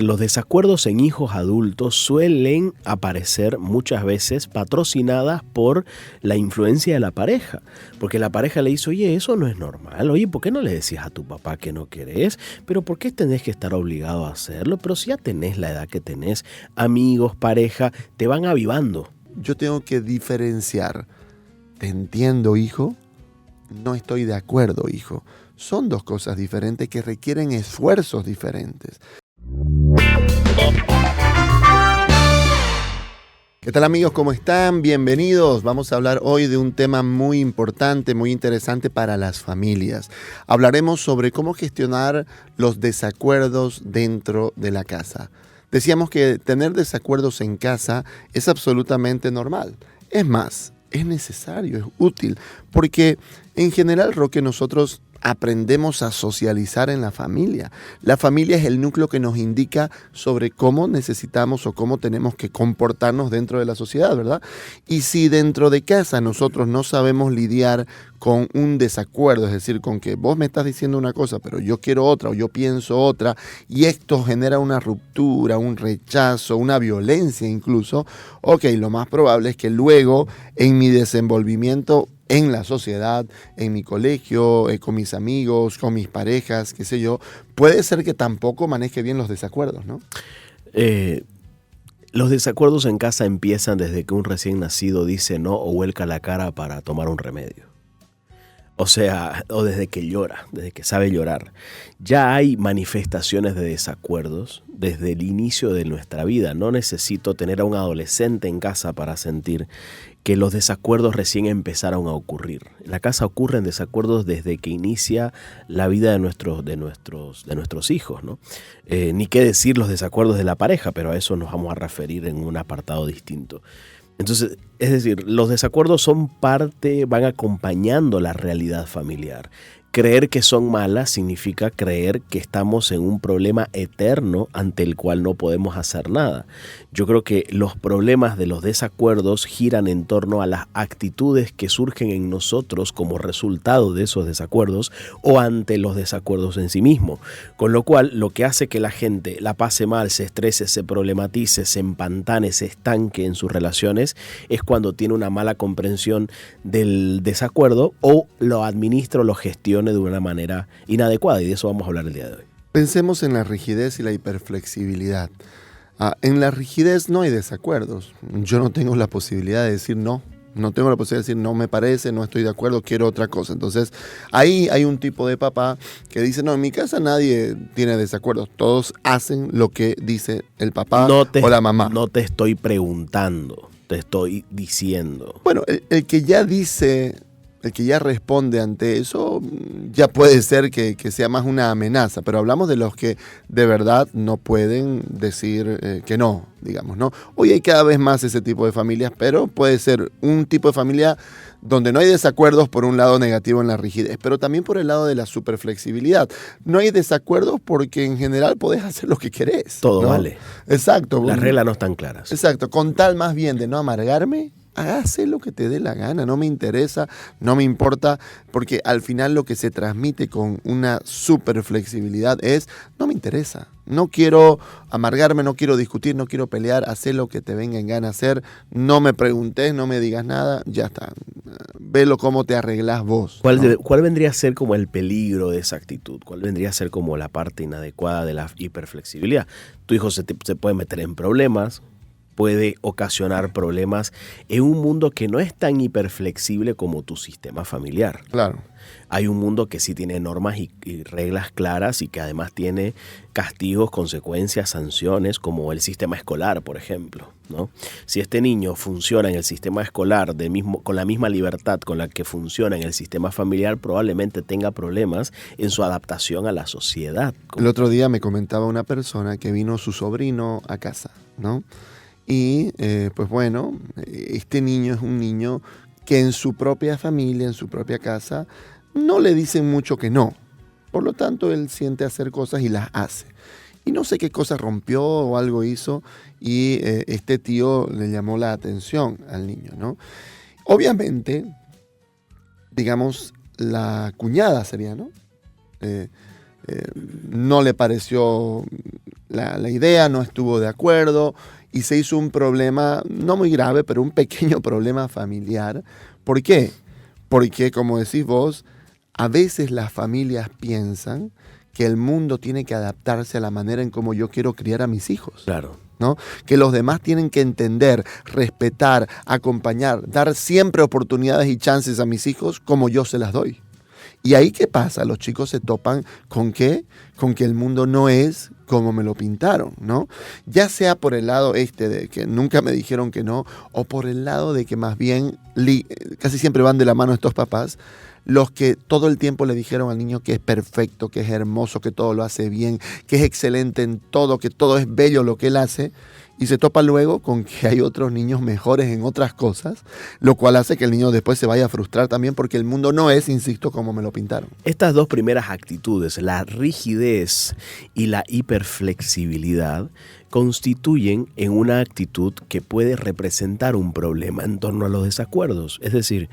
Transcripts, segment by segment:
Los desacuerdos en hijos adultos suelen aparecer muchas veces patrocinadas por la influencia de la pareja, porque la pareja le dice, oye, eso no es normal, oye, ¿por qué no le decías a tu papá que no querés? Pero ¿por qué tenés que estar obligado a hacerlo? Pero si ya tenés la edad que tenés, amigos, pareja, te van avivando. Yo tengo que diferenciar. Te entiendo, hijo. No estoy de acuerdo, hijo. Son dos cosas diferentes que requieren esfuerzos diferentes. ¿Qué tal, amigos? ¿Cómo están? Bienvenidos. Vamos a hablar hoy de un tema muy importante, muy interesante para las familias. Hablaremos sobre cómo gestionar los desacuerdos dentro de la casa. Decíamos que tener desacuerdos en casa es absolutamente normal. Es más, es necesario, es útil, porque en general, Roque, nosotros aprendemos a socializar en la familia. La familia es el núcleo que nos indica sobre cómo necesitamos o cómo tenemos que comportarnos dentro de la sociedad, ¿verdad? Y si dentro de casa nosotros no sabemos lidiar con un desacuerdo, es decir, con que vos me estás diciendo una cosa, pero yo quiero otra o yo pienso otra, y esto genera una ruptura, un rechazo, una violencia incluso, ok, lo más probable es que luego en mi desenvolvimiento en la sociedad, en mi colegio, con mis amigos, con mis parejas, qué sé yo, puede ser que tampoco maneje bien los desacuerdos, ¿no? Los desacuerdos en casa empiezan desde que un recién nacido dice no o vuelca la cara para tomar un remedio. O sea, o desde que llora, desde que sabe llorar. Ya hay manifestaciones de desacuerdos desde el inicio de nuestra vida. No necesito tener a un adolescente en casa para sentir que los desacuerdos recién empezaron a ocurrir. En la casa ocurren desacuerdos desde que inicia la vida de nuestros hijos, ¿no? Ni qué decir los desacuerdos de la pareja, pero a eso nos vamos a referir en un apartado distinto. Entonces, es decir, los desacuerdos son parte, van acompañando la realidad familiar. Creer que son malas significa creer que estamos en un problema eterno ante el cual no podemos hacer nada. Yo creo que los problemas de los desacuerdos giran en torno a las actitudes que surgen en nosotros como resultado de esos desacuerdos o ante los desacuerdos en sí mismos. Con lo cual, lo que hace que la gente la pase mal, se estrese, se problematice, se empantane, se estanque en sus relaciones, es cuando tiene una mala comprensión del desacuerdo o lo administra o lo gestiona de una manera inadecuada, y de eso vamos a hablar el día de hoy. Pensemos en la rigidez y la hiperflexibilidad. En la rigidez no hay desacuerdos. Yo no tengo la posibilidad de decir no. No tengo la posibilidad de decir no me parece, no estoy de acuerdo, quiero otra cosa. Entonces, ahí hay un tipo de papá que dice, no, en mi casa nadie tiene desacuerdos. Todos hacen lo que dice el papá o la mamá. No te estoy preguntando, te estoy diciendo. Bueno, el que ya dice, el que ya responde ante eso, ya puede ser que sea más una amenaza, pero hablamos de los que de verdad no pueden decir que no, digamos, ¿no? Hoy hay cada vez más ese tipo de familias, pero puede ser un tipo de familia donde no hay desacuerdos por un lado negativo en la rigidez, pero también por el lado de la superflexibilidad. No hay desacuerdos porque en general podés hacer lo que querés. Todo, ¿no? vale. Exacto. Las reglas no están claras. Exacto, con tal más bien de no amargarme, hágase lo que te dé la gana, no me interesa, no me importa, porque al final lo que se transmite con una super flexibilidad es, no me interesa, no quiero amargarme, no quiero discutir, no quiero pelear, haz lo que te venga en gana hacer, no me preguntes, no me digas nada, ya está, velo cómo te arreglás vos. ¿Cuál vendría a ser como el peligro de esa actitud? ¿Cuál vendría a ser como la parte inadecuada de la hiperflexibilidad? Tu hijo se puede meter en problemas, puede ocasionar problemas en un mundo que no es tan hiperflexible como tu sistema familiar. Claro. Hay un mundo que sí tiene normas y reglas claras y que además tiene castigos, consecuencias, sanciones, como el sistema escolar, por ejemplo, ¿no? Si este niño funciona en el sistema escolar con la misma libertad con la que funciona en el sistema familiar, probablemente tenga problemas en su adaptación a la sociedad. El otro día me comentaba una persona que vino su sobrino a casa, ¿no? Y pues bueno, este niño es un niño que en su propia familia, en su propia casa, no le dicen mucho que no. Por lo tanto, él siente hacer cosas y las hace. Y no sé qué cosa rompió o algo hizo y este tío le llamó la atención al niño, ¿no? Obviamente, digamos, la cuñada sería, ¿no? no le pareció la idea, no estuvo de acuerdo y se hizo un problema, no muy grave, pero un pequeño problema familiar. ¿Por qué? Porque, como decís vos, a veces las familias piensan que el mundo tiene que adaptarse a la manera en cómo yo quiero criar a mis hijos. Claro. ¿No? Que los demás tienen que entender, respetar, acompañar, dar siempre oportunidades y chances a mis hijos como yo se las doy. Y ahí, ¿qué pasa? Los chicos se topan ¿con qué? Con que el mundo no es como me lo pintaron, ¿no? Ya sea por el lado de que nunca me dijeron que no, o por el lado de que más bien casi siempre van de la mano estos papás, los que todo el tiempo le dijeron al niño que es perfecto, que es hermoso, que todo lo hace bien, que es excelente en todo, que todo es bello lo que él hace, y se topa luego con que hay otros niños mejores en otras cosas, lo cual hace que el niño después se vaya a frustrar también porque el mundo no es, insisto, como me lo pintaron. Estas dos primeras actitudes, la rigidez y la hiperflexibilidad, constituyen en una actitud que puede representar un problema en torno a los desacuerdos. Es decir,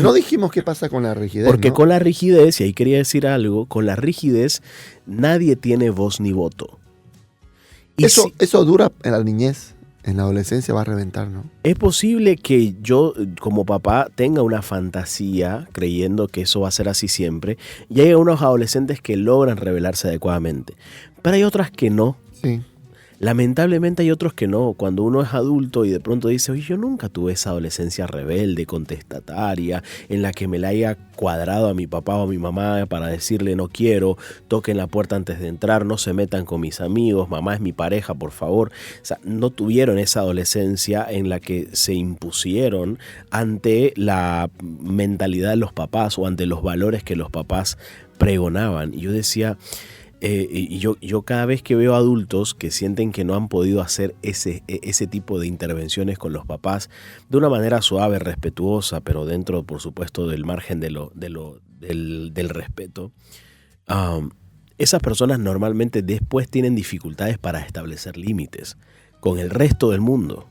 no dijimos qué pasa con la rigidez. Porque ¿no? con la rigidez, y ahí quería decir algo, con la rigidez nadie tiene voz ni voto. Y eso dura en la niñez, en la adolescencia va a reventar, ¿no? Es posible que yo como papá tenga una fantasía creyendo que eso va a ser así siempre, y hay unos adolescentes que logran rebelarse adecuadamente, pero hay otras que no. Sí. Lamentablemente hay otros que no. Cuando uno es adulto y de pronto dice, oye, yo nunca tuve esa adolescencia rebelde, contestataria, en la que me la haya cuadrado a mi papá o a mi mamá para decirle no quiero, toquen la puerta antes de entrar, no se metan con mis amigos, mamá es mi pareja, por favor. O sea, no tuvieron esa adolescencia en la que se impusieron ante la mentalidad de los papás o ante los valores que los papás pregonaban. Y yo decía... yo cada vez que veo adultos que sienten que no han podido hacer ese tipo de intervenciones con los papás de una manera suave, respetuosa, pero dentro, por supuesto, del margen del respeto, esas personas normalmente después tienen dificultades para establecer límites con el resto del mundo.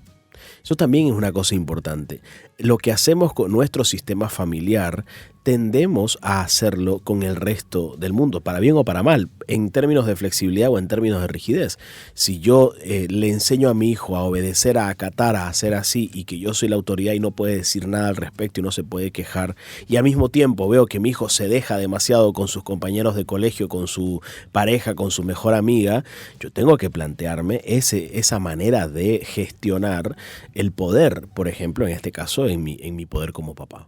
Eso también es una cosa importante. Lo que hacemos con nuestro sistema familiar, tendemos a hacerlo con el resto del mundo, para bien o para mal, en términos de flexibilidad o en términos de rigidez. Si yo le enseño a mi hijo a obedecer, a acatar, a hacer así, y que yo soy la autoridad y no puede decir nada al respecto y no se puede quejar, y al mismo tiempo veo que mi hijo se deja demasiado con sus compañeros de colegio, con su pareja, con su mejor amiga, yo tengo que plantearme esa manera de gestionar el poder, por ejemplo, en este caso, en mi poder como papá.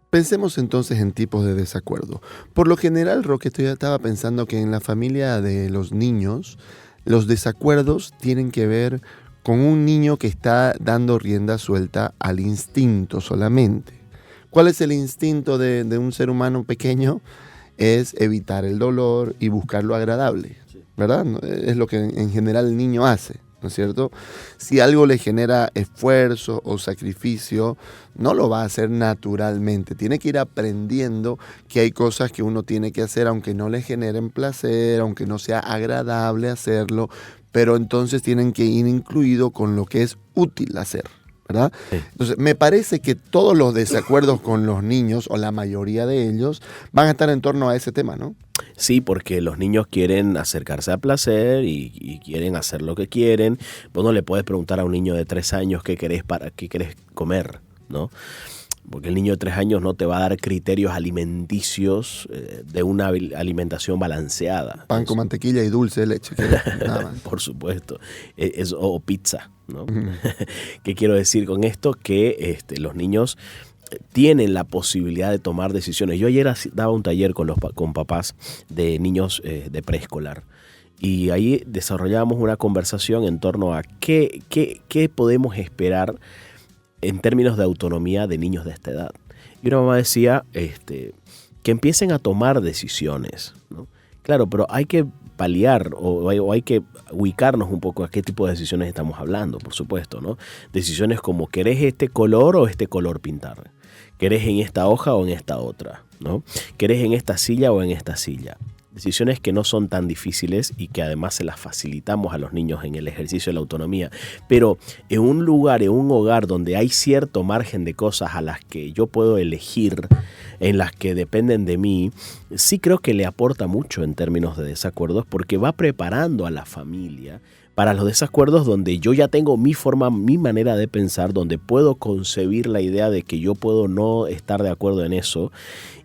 Pensemos entonces en tipos de desacuerdo. Por lo general, Roque, yo estaba pensando que en la familia de los niños, los desacuerdos tienen que ver con un niño que está dando rienda suelta al instinto solamente. ¿Cuál es el instinto de un ser humano pequeño? Es evitar el dolor y buscar lo agradable, ¿verdad? Es lo que en general el niño hace, ¿no es cierto? Si algo le genera esfuerzo o sacrificio, no lo va a hacer naturalmente. Tiene que ir aprendiendo que hay cosas que uno tiene que hacer aunque no le generen placer, aunque no sea agradable hacerlo, pero entonces tienen que ir incluido con lo que es útil hacer, ¿verdad? Sí. Entonces, me parece que todos los desacuerdos con los niños, o la mayoría de ellos, van a estar en torno a ese tema, ¿no? Sí, porque los niños quieren acercarse al placer y quieren hacer lo que quieren. Vos no le puedes preguntar a un niño de 3 años qué querés comer, ¿no? Porque el niño de 3 años no te va a dar criterios alimenticios de una alimentación balanceada. Pan con mantequilla y dulce de leche. Nada más. Por supuesto. O pizza, ¿no? Uh-huh. ¿Qué quiero decir con esto? Que los niños tienen la posibilidad de tomar decisiones. Yo ayer daba un taller con papás de niños de preescolar. Y ahí desarrollábamos una conversación en torno a qué podemos esperar en términos de autonomía de niños de esta edad. Y una mamá decía que empiecen a tomar decisiones, ¿no? Claro, pero hay que paliar o hay que ubicarnos un poco a qué tipo de decisiones estamos hablando, por supuesto, ¿no? Decisiones como, ¿querés este color o este color pintar? ¿Querés en esta hoja o en esta otra? ¿No? ¿Querés en esta silla o en esta silla? Decisiones que no son tan difíciles y que además se las facilitamos a los niños en el ejercicio de la autonomía. Pero en un lugar, en un hogar donde hay cierto margen de cosas a las que yo puedo elegir en las que dependen de mí, sí creo que le aporta mucho en términos de desacuerdos, porque va preparando a la familia para los desacuerdos donde yo ya tengo mi forma, mi manera de pensar, donde puedo concebir la idea de que yo puedo no estar de acuerdo en eso.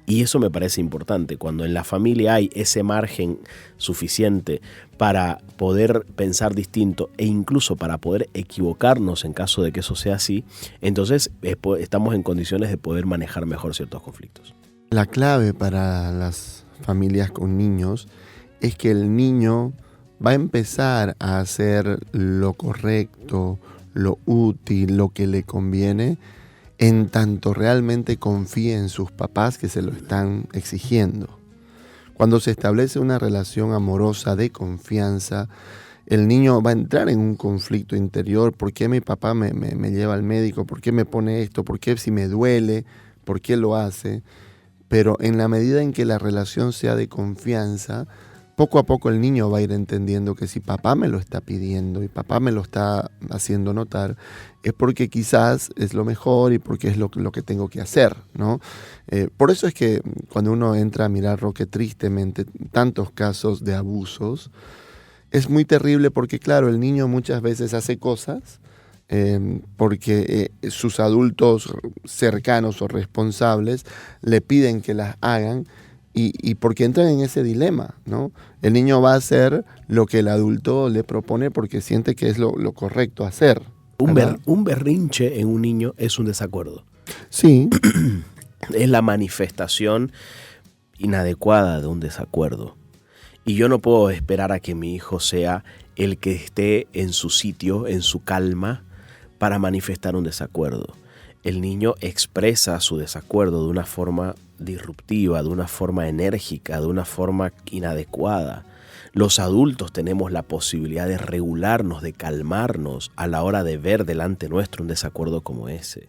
Y eso me parece importante, cuando en la familia hay ese margen suficiente para poder pensar distinto e incluso para poder equivocarnos en caso de que eso sea así, entonces estamos en condiciones de poder manejar mejor ciertos conflictos. La clave para las familias con niños es que el niño va a empezar a hacer lo correcto, lo útil, lo que le conviene, en tanto realmente confíe en sus papás que se lo están exigiendo. Cuando se establece una relación amorosa de confianza, el niño va a entrar en un conflicto interior. ¿Por qué mi papá me lleva al médico? ¿Por qué me pone esto? ¿Por qué si me duele? ¿Por qué lo hace? Pero en la medida en que la relación sea de confianza, poco a poco el niño va a ir entendiendo que si papá me lo está pidiendo y papá me lo está haciendo notar, es porque quizás es lo mejor y porque es lo que tengo que hacer, ¿no? Por eso es que cuando uno entra a mirar, Roque, tristemente tantos casos de abusos, es muy terrible porque, claro, el niño muchas veces hace cosas porque sus adultos cercanos o responsables le piden que las hagan. Y porque entran en ese dilema, ¿no? El niño va a hacer lo que el adulto le propone porque siente que es lo correcto hacer. Un berrinche en un niño es un desacuerdo. Sí. Es la manifestación inadecuada de un desacuerdo. Y yo no puedo esperar a que mi hijo sea el que esté en su sitio, en su calma, para manifestar un desacuerdo. El niño expresa su desacuerdo de una forma disruptiva, de una forma enérgica, de una forma inadecuada. Los adultos tenemos la posibilidad de regularnos, de calmarnos a la hora de ver delante nuestro un desacuerdo como ese.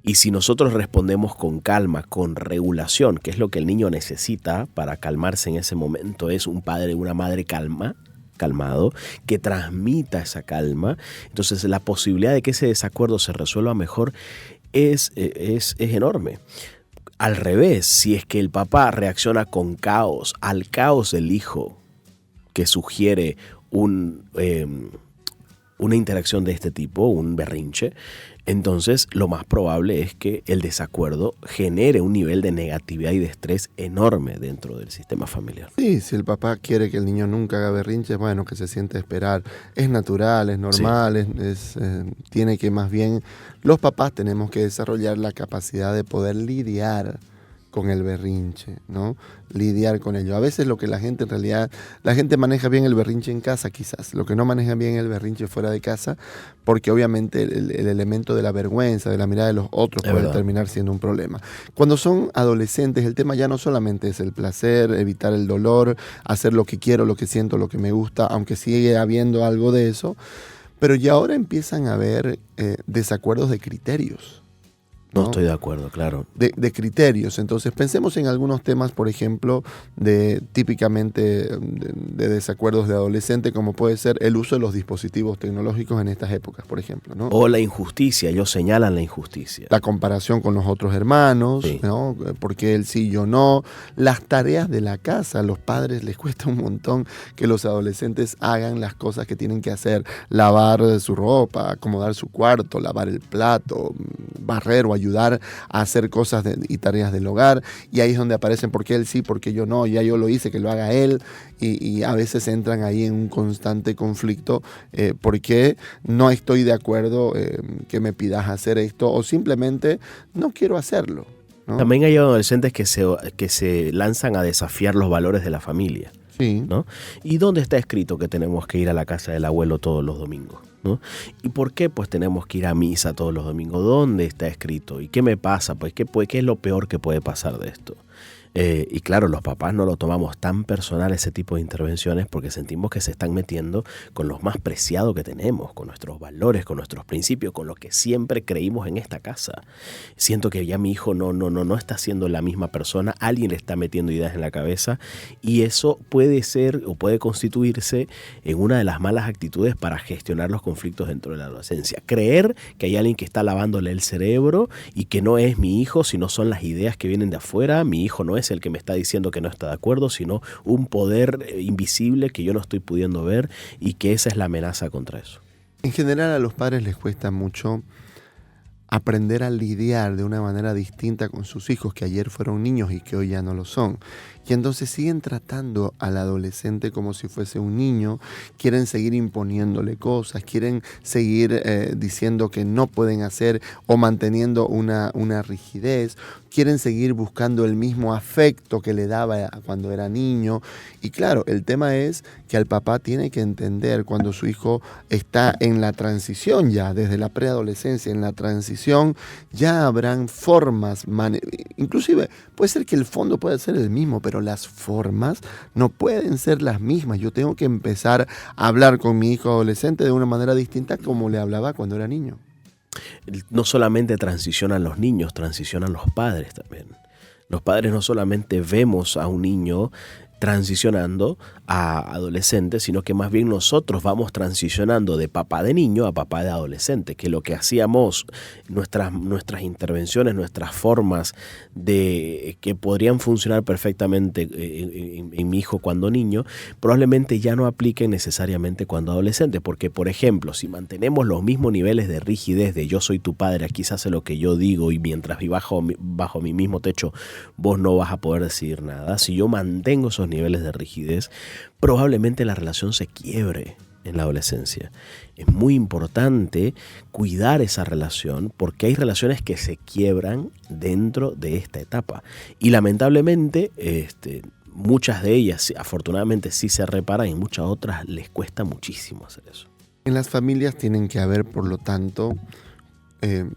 Y si nosotros respondemos con calma, con regulación, que es lo que el niño necesita para calmarse en ese momento, es un padre, una madre calmado, que transmita esa calma, entonces la posibilidad de que ese desacuerdo se resuelva mejor es enorme. Al revés, si es que el papá reacciona con caos, al caos del hijo, que sugiere una interacción de este tipo, un berrinche, entonces lo más probable es que el desacuerdo genere un nivel de negatividad y de estrés enorme dentro del sistema familiar. Sí, si el papá quiere que el niño nunca haga berrinches, bueno, que se siente a esperar. Es natural, es normal, sí. Tiene que más bien, los papás tenemos que desarrollar la capacidad de poder lidiar con el berrinche, ¿no? Lidiar con ello. A veces lo que la gente maneja bien el berrinche en casa quizás, lo que no maneja bien el berrinche fuera de casa, porque obviamente el elemento de la vergüenza, de la mirada de los otros puede terminar siendo un problema. Cuando son adolescentes, el tema ya no solamente es el placer, evitar el dolor, hacer lo que quiero, lo que siento, lo que me gusta, aunque sigue habiendo algo de eso, pero ya ahora empiezan a haber desacuerdos de criterios. No estoy de acuerdo, claro. De criterios. Entonces, pensemos en algunos temas, por ejemplo, típicamente de desacuerdos de adolescente, como puede ser el uso de los dispositivos tecnológicos en estas épocas, por ejemplo, ¿no? O la injusticia, ellos señalan la injusticia. La comparación con los otros hermanos, sí, ¿no? Porque él sí, yo no. Las tareas de la casa, a los padres les cuesta un montón que los adolescentes hagan las cosas que tienen que hacer. Lavar su ropa, acomodar su cuarto, lavar el plato, barrer o ayudar a hacer cosas y tareas del hogar, y ahí es donde aparecen por qué él sí, por qué yo no, ya yo lo hice, que lo haga él, y a veces entran ahí en un constante conflicto porque no estoy de acuerdo que me pidas hacer esto, o simplemente no quiero hacerlo, ¿no? También hay adolescentes que se lanzan a desafiar los valores de la familia. Sí. ¿No? ¿Y dónde está escrito que tenemos que ir a la casa del abuelo todos los domingos? ¿No? ¿Y por qué pues tenemos que ir a misa todos los domingos? ¿Dónde está escrito? ¿Y qué me pasa? Pues, ¿qué es lo peor que puede pasar de esto? Y claro, los papás no lo tomamos tan personal ese tipo de intervenciones porque sentimos que se están metiendo con lo más preciado que tenemos, con nuestros valores, con nuestros principios, con lo que siempre creímos en esta casa. Siento que ya mi hijo no está siendo la misma persona, alguien le está metiendo ideas en la cabeza y eso puede ser o puede constituirse en una de las malas actitudes para gestionar los conflictos dentro de la adolescencia. Creer que hay alguien que está lavándole el cerebro y que no es mi hijo, sino son las ideas que vienen de afuera. Mi hijo no es el que me está diciendo que no está de acuerdo, sino un poder invisible que yo no estoy pudiendo ver y que esa es la amenaza contra eso. En general a los padres les cuesta mucho aprender a lidiar de una manera distinta con sus hijos que ayer fueron niños y que hoy ya no lo son. Y entonces siguen tratando al adolescente como si fuese un niño, quieren seguir imponiéndole cosas, quieren seguir diciendo que no pueden hacer o manteniendo una rigidez, quieren seguir buscando el mismo afecto que le daba cuando era niño. Y claro, el tema es que el papá tiene que entender cuando su hijo está en la transición ya, desde la preadolescencia, en la transición, ya habrán formas, inclusive puede ser que el fondo pueda ser el mismo, pero las formas no pueden ser las mismas. Yo tengo que empezar a hablar con mi hijo adolescente de una manera distinta como le hablaba cuando era niño. No solamente transicionan los niños, transicionan los padres también. Los padres no solamente vemos a un niño transicionando a adolescente, sino que más bien nosotros vamos transicionando de papá de niño a papá de adolescente, que lo que hacíamos, nuestras intervenciones, nuestras formas de que podrían funcionar perfectamente en mi hijo cuando niño, probablemente ya no apliquen necesariamente cuando adolescente, porque por ejemplo, si mantenemos los mismos niveles de rigidez de yo soy tu padre, aquí se hace lo que yo digo y mientras vivo bajo mi mismo techo, vos no vas a poder decidir nada. Si yo mantengo esos niveles de rigidez, probablemente la relación se quiebre en la adolescencia. Es muy importante cuidar esa relación porque hay relaciones que se quiebran dentro de esta etapa y lamentablemente muchas de ellas afortunadamente sí se reparan y muchas otras les cuesta muchísimo hacer eso. En las familias tienen que haber, por lo tanto,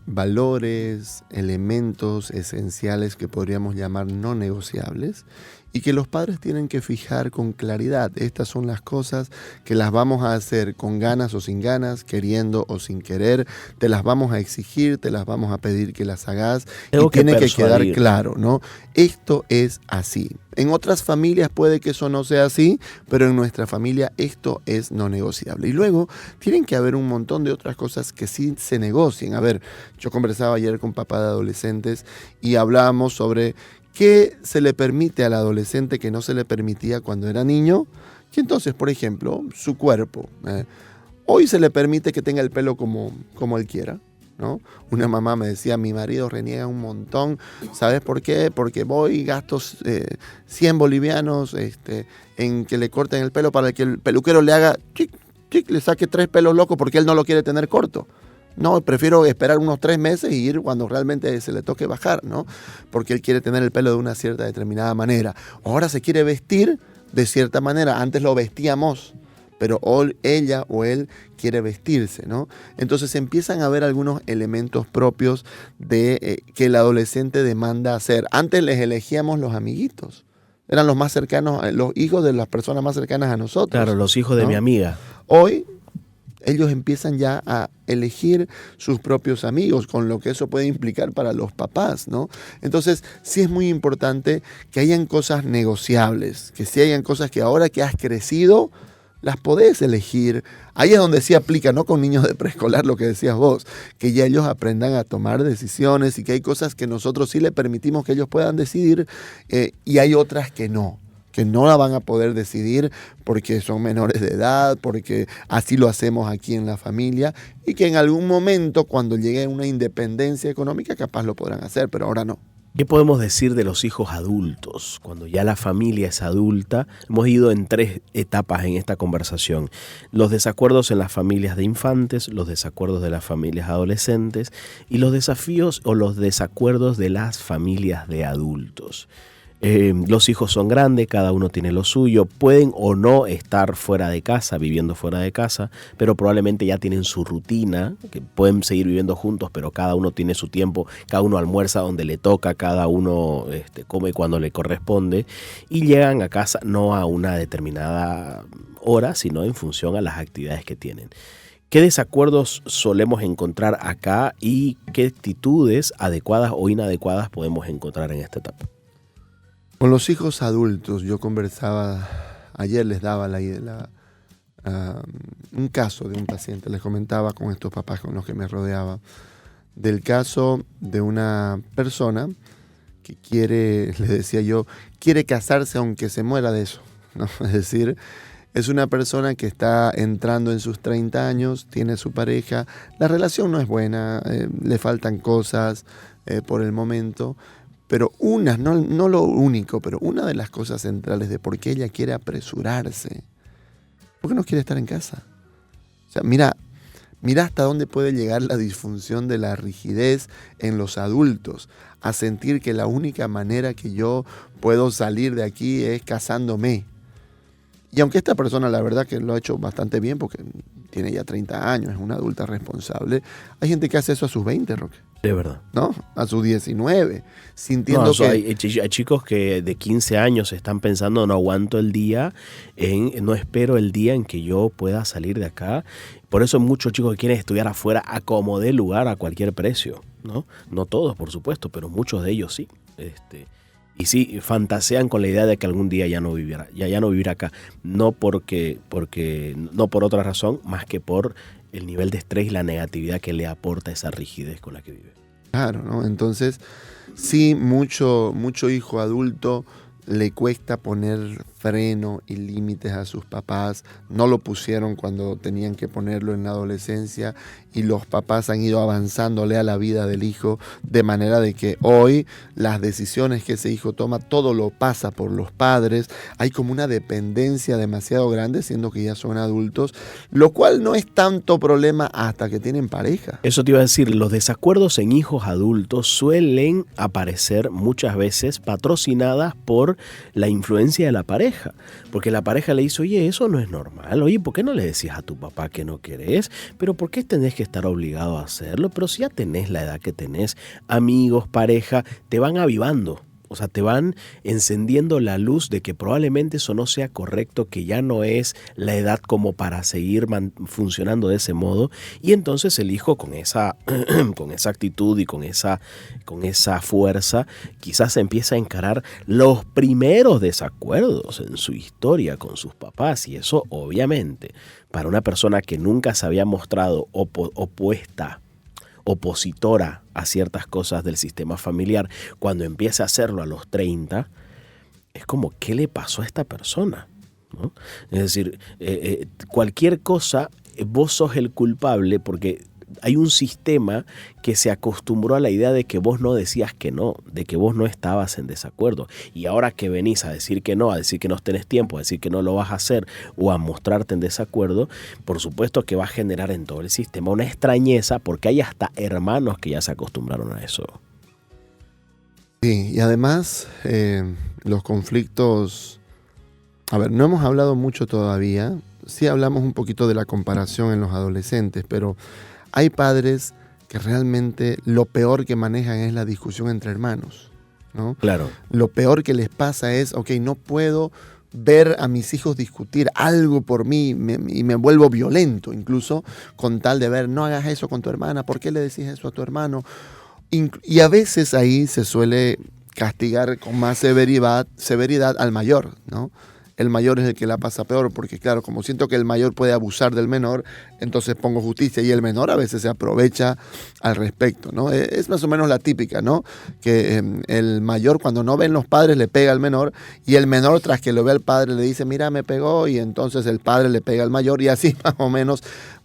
valores, elementos esenciales que podríamos llamar no negociables y que los padres tienen que fijar con claridad. Estas son las cosas que las vamos a hacer con ganas o sin ganas, queriendo o sin querer, te las vamos a exigir, te las vamos a pedir que las hagas y tiene que quedar claro, ¿no? Esto es así. En otras familias puede que eso no sea así, pero en nuestra familia esto es no negociable. Y luego tienen que haber un montón de otras cosas que sí se negocien. A ver, yo conversaba ayer con papá de adolescentes y hablábamos sobre qué se le permite al adolescente que no se le permitía cuando era niño. Y entonces, por ejemplo, su cuerpo. Hoy se le permite que tenga el pelo como él quiera, ¿no? Una mamá me decía, mi marido reniega un montón. ¿Sabes por qué? Porque voy y gasto 100 bolivianos en que le corten el pelo para que el peluquero le haga le saque 3 pelos locos porque él no lo quiere tener corto. No, prefiero esperar unos 3 meses y ir cuando realmente se le toque bajar, ¿no? Porque él quiere tener el pelo de una cierta determinada manera. Ahora se quiere vestir de cierta manera. Antes lo vestíamos, pero ella o él quiere vestirse, ¿no? Entonces empiezan a haber algunos elementos propios de que el adolescente demanda hacer. Antes les elegíamos los amiguitos. Eran los más cercanos, los hijos de las personas más cercanas a nosotros. Claro, los hijos de ¿no? mi amiga. Hoy ellos empiezan ya a elegir sus propios amigos, con lo que eso puede implicar para los papás, ¿no? Entonces, sí es muy importante que hayan cosas negociables, que sí hayan cosas que ahora que has crecido, las podés elegir. Ahí es donde sí aplica, no con niños de preescolar, lo que decías vos, que ya ellos aprendan a tomar decisiones y que hay cosas que nosotros sí le permitimos que ellos puedan decidir y hay otras que no la van a poder decidir porque son menores de edad, porque así lo hacemos aquí en la familia y que en algún momento cuando llegue una independencia económica capaz lo podrán hacer, pero ahora no. ¿Qué podemos decir de los hijos adultos? Cuando ya la familia es adulta, hemos ido en 3 etapas en esta conversación. Los desacuerdos en las familias de infantes, los desacuerdos de las familias adolescentes y los desafíos o los desacuerdos de las familias de adultos. Los hijos son grandes, cada uno tiene lo suyo, pueden o no estar fuera de casa, viviendo fuera de casa, pero probablemente ya tienen su rutina, que pueden seguir viviendo juntos, pero cada uno tiene su tiempo, cada uno almuerza donde le toca, cada uno come cuando le corresponde y llegan a casa no a una determinada hora, sino en función a las actividades que tienen. ¿Qué desacuerdos solemos encontrar acá y qué actitudes adecuadas o inadecuadas podemos encontrar en esta etapa? Con los hijos adultos, yo conversaba, ayer les daba un caso de un paciente, les comentaba con estos papás con los que me rodeaba, del caso de una persona que quiere, les decía yo, quiere casarse aunque se muera de eso, ¿no? Es decir, es una persona que está entrando en sus 30 años, tiene su pareja, la relación no es buena, le faltan cosas por el momento, pero no lo único, pero una de las cosas centrales de por qué ella quiere apresurarse, ¿por qué no quiere estar en casa? O sea, mira hasta dónde puede llegar la disfunción de la rigidez en los adultos, a sentir que la única manera que yo puedo salir de aquí es casándome. Y aunque esta persona la verdad que lo ha hecho bastante bien porque tiene ya 30 años, es una adulta responsable, hay gente que hace eso a sus 20, Roque. De verdad. ¿No? A sus 19, sintiendo que... Hay chicos que de 15 años están pensando, no aguanto el día, no espero el día en que yo pueda salir de acá. Por eso hay muchos chicos que quieren estudiar afuera a como dé lugar a cualquier precio, ¿no? No todos, por supuesto, pero muchos de ellos sí. Y sí, fantasean con la idea de que algún día ya no vivirá acá. No por otra razón, más que por el nivel de estrés y la negatividad que le aporta esa rigidez con la que vive. Claro, ¿no? Entonces, sí, mucho hijo adulto le cuesta poner freno y límites a sus papás. No lo pusieron cuando tenían que ponerlo en la adolescencia y los papás han ido avanzándole a la vida del hijo de manera de que hoy las decisiones que ese hijo toma, todo lo pasa por los padres. Hay como una dependencia demasiado grande, siendo que ya son adultos, lo cual no es tanto problema hasta que tienen pareja. Eso te iba a decir, los desacuerdos en hijos adultos suelen aparecer muchas veces patrocinadas por la influencia de la pareja. Porque la pareja le dice, oye, eso no es normal. Oye, ¿por qué no le decías a tu papá que no querés? ¿Pero por qué tenés que estar obligado a hacerlo? Pero si ya tenés la edad que tenés, amigos, pareja, te van avivando. O sea, te van encendiendo la luz de que probablemente eso no sea correcto, que ya no es la edad como para seguir funcionando de ese modo. Y entonces el hijo con esa actitud y con esa fuerza quizás empieza a encarar los primeros desacuerdos en su historia con sus papás. Y eso obviamente para una persona que nunca se había mostrado opositora a ciertas cosas del sistema familiar, cuando empieza a hacerlo a los 30, es como, ¿qué le pasó a esta persona? ¿No? Es decir, cualquier cosa, vos sos el culpable porque hay un sistema que se acostumbró a la idea de que vos no decías que no, de que vos no estabas en desacuerdo. Y ahora que venís a decir que no tenés tiempo, a decir que no lo vas a hacer o a mostrarte en desacuerdo, por supuesto que va a generar en todo el sistema una extrañeza porque hay hasta hermanos que ya se acostumbraron a eso. Sí, y además los conflictos... A ver, no hemos hablado mucho todavía, sí hablamos un poquito de la comparación en los adolescentes, pero hay padres que realmente lo peor que manejan es la discusión entre hermanos, ¿no? Claro. Lo peor que les pasa es, ok, no puedo ver a mis hijos discutir algo por mí y me vuelvo violento, incluso con tal de ver, no hagas eso con tu hermana, ¿por qué le decís eso a tu hermano? Y a veces ahí se suele castigar con más severidad al mayor, ¿no? El mayor es el que la pasa peor, porque claro, como siento que el mayor puede abusar del menor, entonces pongo justicia y el menor a veces se aprovecha al respecto, ¿no? Es más o menos la típica, ¿no? Que el mayor cuando no ven los padres le pega al menor y el menor tras que lo ve al padre le dice, mira, me pegó, y entonces el padre le pega al mayor y así más o menos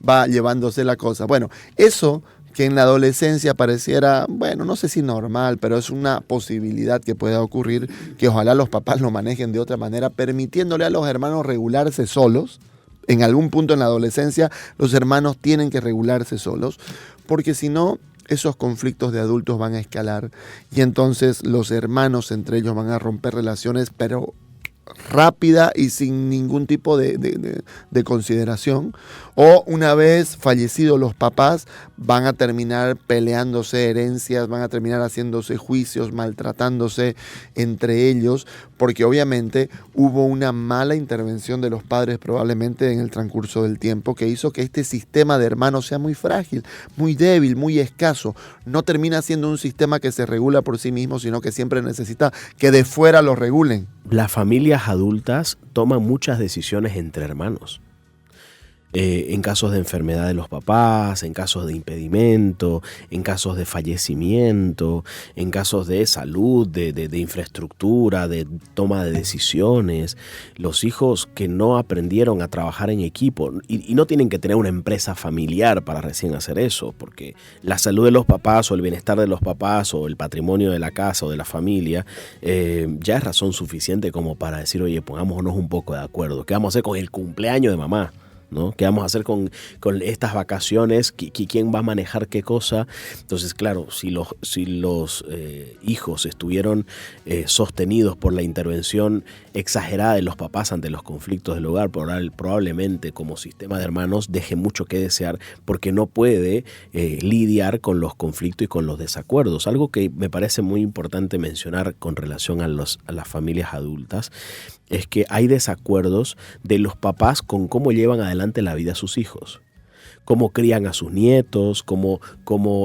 va llevándose la cosa. Bueno, eso que en la adolescencia pareciera, bueno, no sé si normal, pero es una posibilidad que pueda ocurrir, que ojalá los papás lo manejen de otra manera, permitiéndole a los hermanos regularse solos. En algún punto en la adolescencia los hermanos tienen que regularse solos, porque si no, esos conflictos de adultos van a escalar y entonces los hermanos entre ellos van a romper relaciones, pero rápida y sin ningún tipo de consideración. O una vez fallecidos los papás, van a terminar peleándose herencias, van a terminar haciéndose juicios, maltratándose entre ellos, porque obviamente hubo una mala intervención de los padres probablemente en el transcurso del tiempo que hizo que este sistema de hermanos sea muy frágil, muy débil, muy escaso. No termina siendo un sistema que se regula por sí mismo, sino que siempre necesita que de fuera lo regulen. Las familias adultas toman muchas decisiones entre hermanos. En casos de enfermedad de los papás, en casos de impedimento, en casos de fallecimiento, en casos de salud, de infraestructura, de toma de decisiones. Los hijos que no aprendieron a trabajar en equipo, y no tienen que tener una empresa familiar para recién hacer eso, porque la salud de los papás o el bienestar de los papás o el patrimonio de la casa o de la familia ya es razón suficiente como para decir, oye, pongámonos un poco de acuerdo. ¿Qué vamos a hacer con el cumpleaños de mamá? ¿No? ¿Qué vamos a hacer con estas vacaciones? ¿Quién va a manejar qué cosa? Entonces, claro, si los hijos estuvieron sostenidos por la intervención exagerada de los papás ante los conflictos del hogar, probablemente como sistema de hermanos deje mucho que desear porque no puede lidiar con los conflictos y con los desacuerdos. Algo que me parece muy importante mencionar con relación a las familias adultas es que hay desacuerdos de los papás con cómo llevan adelante la vida a sus hijos, cómo crían a sus nietos, cómo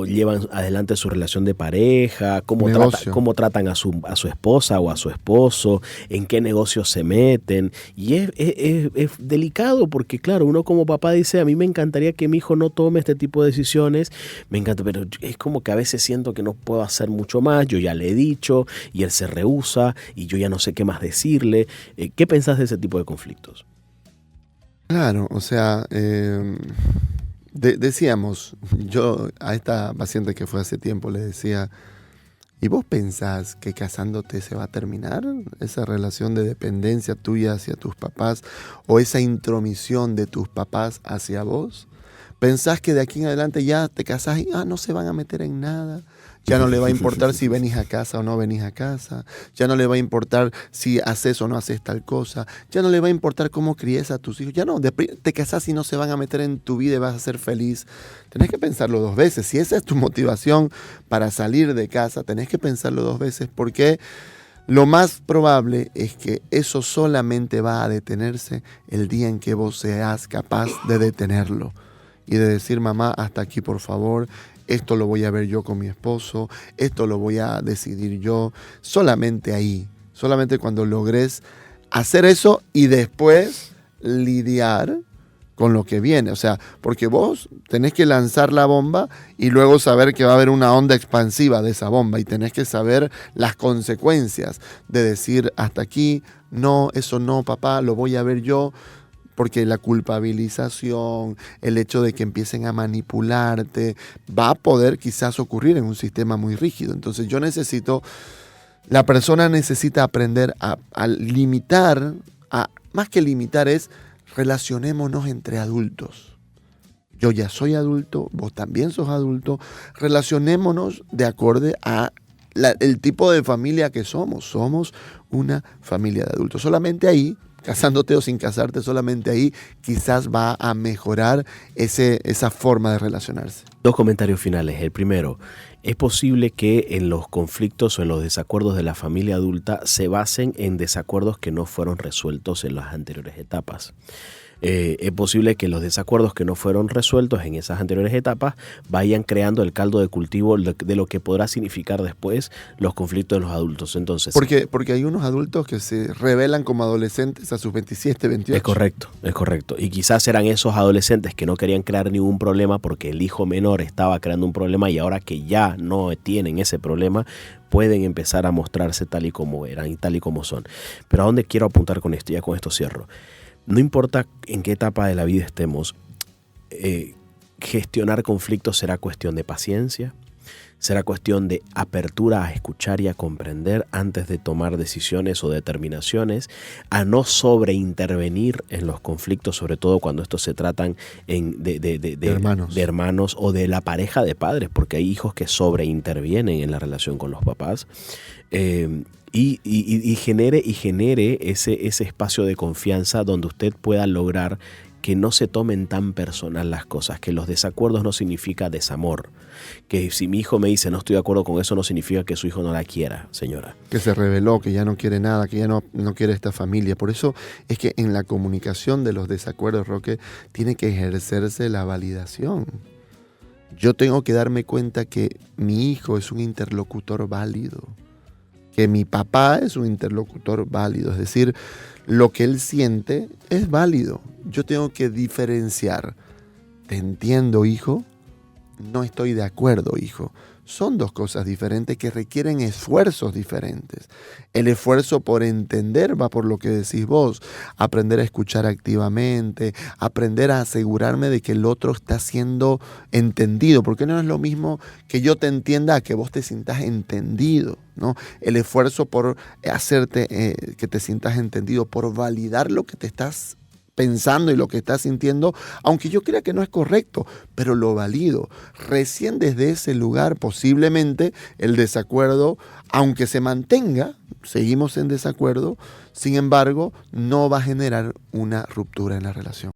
llevan adelante su relación de pareja, cómo tratan a su esposa o a su esposo, en qué negocios se meten. Y es delicado porque, claro, uno como papá dice, a mí me encantaría que mi hijo no tome este tipo de decisiones, me encanta, pero es como que a veces siento que no puedo hacer mucho más, yo ya le he dicho y él se rehúsa y yo ya no sé qué más decirle. ¿Qué pensás de ese tipo de conflictos? Claro, o sea, decíamos, yo a esta paciente que fue hace tiempo le decía, ¿y vos pensás que casándote se va a terminar esa relación de dependencia tuya hacia tus papás o esa intromisión de tus papás hacia vos? ¿Pensás que de aquí en adelante ya te casás y no se van a meter en nada? Ya no le va a importar si venís a casa o no venís a casa. Ya no le va a importar si haces o no haces tal cosa. Ya no le va a importar cómo críes a tus hijos. Ya no, te casás y no se van a meter en tu vida y vas a ser feliz. Tenés que pensarlo 2 veces. Si esa es tu motivación para salir de casa, tenés que pensarlo 2 veces porque lo más probable es que eso solamente va a detenerse el día en que vos seas capaz de detenerlo. Y de decir, mamá, hasta aquí por favor, esto lo voy a ver yo con mi esposo, esto lo voy a decidir yo, solamente ahí, solamente cuando logres hacer eso y después lidiar con lo que viene. O sea, porque vos tenés que lanzar la bomba y luego saber que va a haber una onda expansiva de esa bomba y tenés que saber las consecuencias de decir, hasta aquí, no, eso no, papá, lo voy a ver yo. Porque la culpabilización, el hecho de que empiecen a manipularte, va a poder quizás ocurrir en un sistema muy rígido. Entonces la persona necesita aprender a limitar, más que limitar es relacionémonos entre adultos. Yo ya soy adulto, vos también sos adulto, relacionémonos de acuerdo a el tipo de familia que somos. Somos una familia de adultos. Solamente ahí, casándote o sin casarte, solamente ahí quizás va a mejorar esa forma de relacionarse. 2 comentarios finales. El primero, es posible que en los conflictos o en los desacuerdos de la familia adulta se basen en desacuerdos que no fueron resueltos en las anteriores etapas. Es posible que los desacuerdos que no fueron resueltos en esas anteriores etapas vayan creando el caldo de cultivo de lo que podrá significar después los conflictos de los adultos. Entonces, porque hay unos adultos que se rebelan como adolescentes a sus 27, 28. Es correcto. Y quizás eran esos adolescentes que no querían crear ningún problema porque el hijo menor estaba creando un problema y ahora que ya no tienen ese problema, pueden empezar a mostrarse tal y como eran y tal y como son. Pero ¿a dónde quiero apuntar con esto? Ya con esto cierro. No importa en qué etapa de la vida estemos, gestionar conflictos será cuestión de paciencia, Será cuestión de apertura a escuchar y a comprender antes de tomar decisiones o determinaciones, a no sobreintervenir en los conflictos, sobre todo cuando estos se tratan de hermanos o de la pareja de padres, porque hay hijos que sobreintervienen en la relación con los papás. Y genere ese espacio de confianza donde usted pueda lograr que no se tomen tan personal las cosas, que los desacuerdos no significa desamor, que si mi hijo me dice no estoy de acuerdo con eso, no significa que su hijo no la quiera, señora. Que se rebeló, que ya no quiere nada, que ya no quiere esta familia. Por eso es que en la comunicación de los desacuerdos, Roque, tiene que ejercerse la validación. Yo tengo que darme cuenta que mi hijo es un interlocutor válido, que mi papá es un interlocutor válido, es decir, lo que él siente es válido. Yo tengo que diferenciar. Te entiendo, hijo. No estoy de acuerdo, hijo. Son dos cosas diferentes que requieren esfuerzos diferentes. El esfuerzo por entender va por lo que decís vos. Aprender a escuchar activamente, aprender a asegurarme de que el otro está siendo entendido. Porque no es lo mismo que yo te entienda a que vos te sientas entendido, ¿no? El esfuerzo por hacerte que te sientas entendido, por validar lo que te estás pensando y lo que estás sintiendo, aunque yo crea que no es correcto, pero lo valido. Recién desde ese lugar posiblemente el desacuerdo, aunque se mantenga, seguimos en desacuerdo, sin embargo, no va a generar una ruptura en la relación.